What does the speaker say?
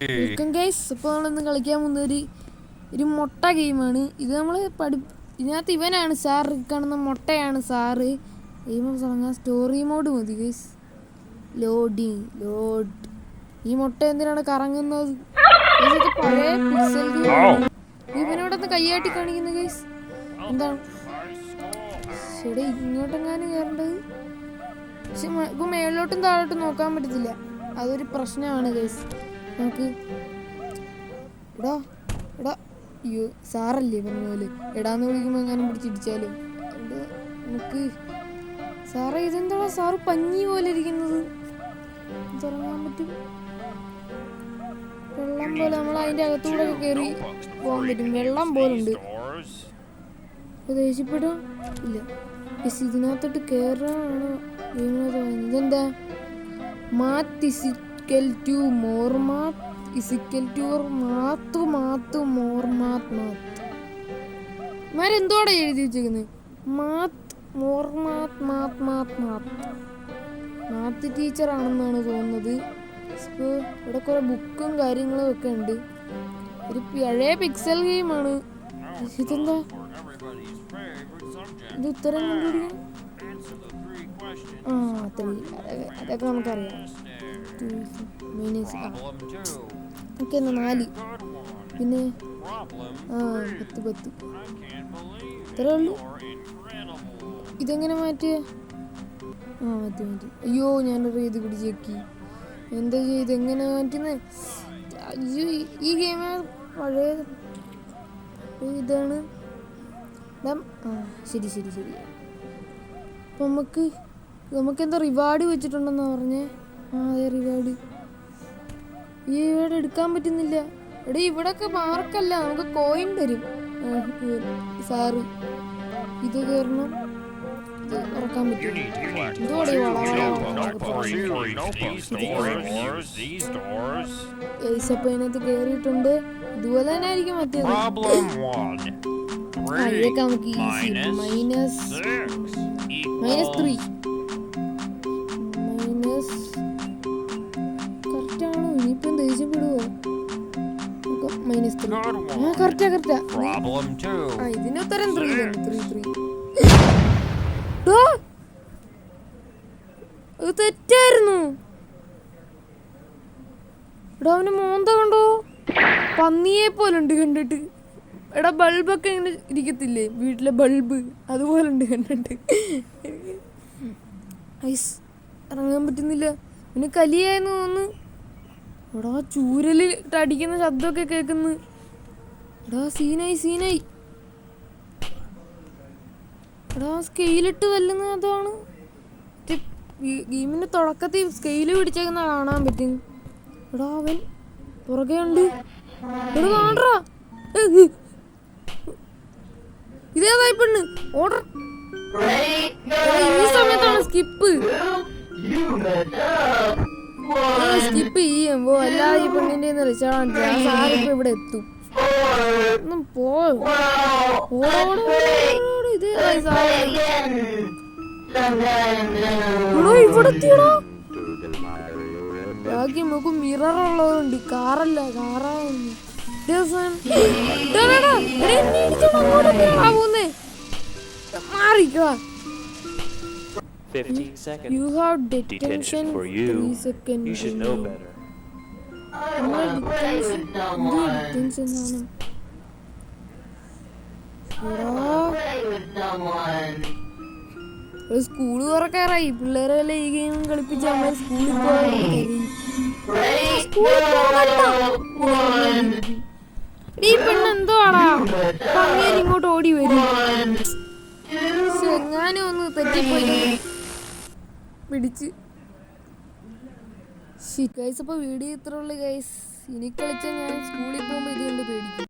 Welcome guys. ഇപ്പോൾ നമ്മളിന്ന് കളിക്കാൻ പോകുന്ന ഒരു മുട്ട ഗെയിമാണ്. ഇത് നമ്മൾ ഇതിനകത്ത് ഇവനാണ് സാർ, കാണുന്ന മുട്ടയാണ് സാറ്. ഗെയിം തുടങ്ങാൻ സ്റ്റോറി മോഡ് മതി ഗൈസ്. ലോഡ്. ഈ മുട്ട എന്തിനാണ് കറങ്ങുന്നത്? പഴയ പിക്സൽ ഗെയിം. ഇവനോടൊന്ന് കയ്യാട്ടി കാണിക്കുന്നു ഗൈസ്. എന്താണ് ശരി ഇങ്ങോട്ടെങ്ങാനും കയറേണ്ടത്? പക്ഷെ ഇപ്പം മേളിലോട്ടും താഴോട്ടും നോക്കാൻ പറ്റത്തില്ല. അതൊരു പ്രശ്നമാണ് ഗൈസ്. നമുക്ക് എടാ അയ്യോ സാറല്ലേ പറഞ്ഞ പോലെ എടാന്ന് വിളിക്കുമ്പോൾ എങ്ങാനും പിടിച്ചിടിച്ചാലും നമുക്ക് സാറേ ഇതെന്താ സാറ് പഞ്ഞി പോലെ ഇരിക്കുന്നത്? തുടങ്ങാൻ പറ്റും? വെള്ളം പോലെ നമ്മൾ അതിൻ്റെ അകത്തൂടെ കയറി പോകാൻ പറ്റും. വെള്ളം പോലുണ്ട്. ദേഷ്യപ്പെടാ ഇല്ല. ഇതിനകത്തോട്ട് കയറാനാണ് ഗെയിമിനകത്ത് പറയുന്നത്. ഇതെന്താ മാത്ത് മോർ മാത്ത് എന്തോടെ എഴുതി വെച്ചേക്കുന്നത്? മാത്ത് ടീച്ചർ ആണെന്നാണ് തോന്നുന്നത്. ഇപ്പോൾ ഇവിടെ കുറെ ബുക്കും കാര്യങ്ങളും ഒക്കെ ഉണ്ട്. ഒരു പഴയ പിക്സൽ ഗെയിമാണ്. ഇതെന്താ ഇത് ഉത്തരം കണ്ടുപിടിക്കണം? അതൊക്കെ നമുക്കറിയാം. ഓക്കെ 4 പിന്നെ 10 ഇത്രേ ഉള്ളൂ. ഇതെങ്ങനെ മാറ്റിയ? മാറ്റി. അയ്യോ ഞാനൊരു ഇത് പിടിച്ചേക്കി. എന്താ ചെയ്ത് എങ്ങനെ മാറ്റുന്നത്? അയ്യോ ഈ ഗെയിം പഴയ ഇതാണ്. ശരി. അപ്പം നമുക്കെന്താ റിവാർഡ് വെച്ചിട്ടുണ്ടെന്നാ പറഞ്ഞേ? അതെ റിവാർഡ്. ഈ റിവാർഡ് എടുക്കാൻ പറ്റുന്നില്ല. എടാ ഇവിടൊക്കെ മാർക്കല്ല, നമുക്ക് കോയിൻ തരും സാറ്. ഇത് കയറണം. ഇത് ഉറക്കാൻ പറ്റും. അപ്പൊ അതിനകത്ത് കയറിയിട്ടുണ്ട്. ഇതുപോലെ തന്നെ ആയിരിക്കും മറ്റേത്. ഇതൊക്കെ നമുക്ക് ഈസി. -3 കറക്റ്റാണോ? ഇനിയിപ്പം ദേഷ്യപ്പെടുവോ? -3 കറക്റ്റാ. ഇതിനുത്തരം 3 അത് തെറ്റായിരുന്നു. എടാ അവന് മോന്ത കണ്ടോ? പന്നിയെ പോലുണ്ട് കണ്ടിട്ട്. എടാ ബൾബൊക്കെ ഇങ്ങനെ ഇരിക്കത്തില്ലേ വീട്ടിലെ ബൾബ്, അതുപോലുണ്ട് കണ്ടിട്ട്. ഐസ് ഇറങ്ങാൻ പറ്റുന്നില്ല. പിന്നെ കലിയായെന്ന് തോന്നുന്നു. എടാ ചൂരല് അടിക്കുന്ന ശബ്ദമൊക്കെ കേൾക്കുന്നു. എടാ സീനായി. എടാ സ്കെയിലിട്ട് തല്ലുന്ന അതാണ്. ഗെയിമിന്റെ തുടക്കത്തിൽ സ്കെയില് പിടിച്ചേക്കുന്ന കാണാൻ പറ്റും. എടാ അവൻ പുറകെ ഉണ്ട്. എടാ കാണാ ഇതേതായി പെണ്ണ് ഓർഡർ. ഈ സമയത്താണ് സ്കിപ്പ് ചെയ്യുമ്പോ അല്ലാതെ ഈ പെണ്ണിന്റെ റിച്ചാർഡ് സാറിപ്പോ ഇവിടെ എത്തും. ഒന്നും ഇതേതായി സാറേ ഇവിടെ എത്തിയടോ. ബാക്കി നമുക്ക് മിറർ ഉള്ളതുകൊണ്ട് കാറാവുന്നു. You have detention for you. 3 seconds. You should know better. Detention ആണ്. സ്കൂള് തുറക്കാറായി. പിള്ളേരെ ഈ ഗെയിം കളിപ്പിച്ച നമ്മൾ സ്കൂളിൽ ഈ പെണ്ണെന്തോ ആടാ അങ്ങനെ ഇങ്ങോട്ട് ഓടി വരും. എങ്ങാനും ഒന്ന് തെറ്റിപ്പോയി പിടിച്ച്. ഗൈസ് അപ്പോൾ വീഡിയോ ഇത്ര ഉള്ളു ഗൈസ്. ഇനി കളിച്ചാൽ ഞാൻ സ്കൂളിൽ പോകുമ്പോൾ ഇത് കൊണ്ട് പേടിക്കും.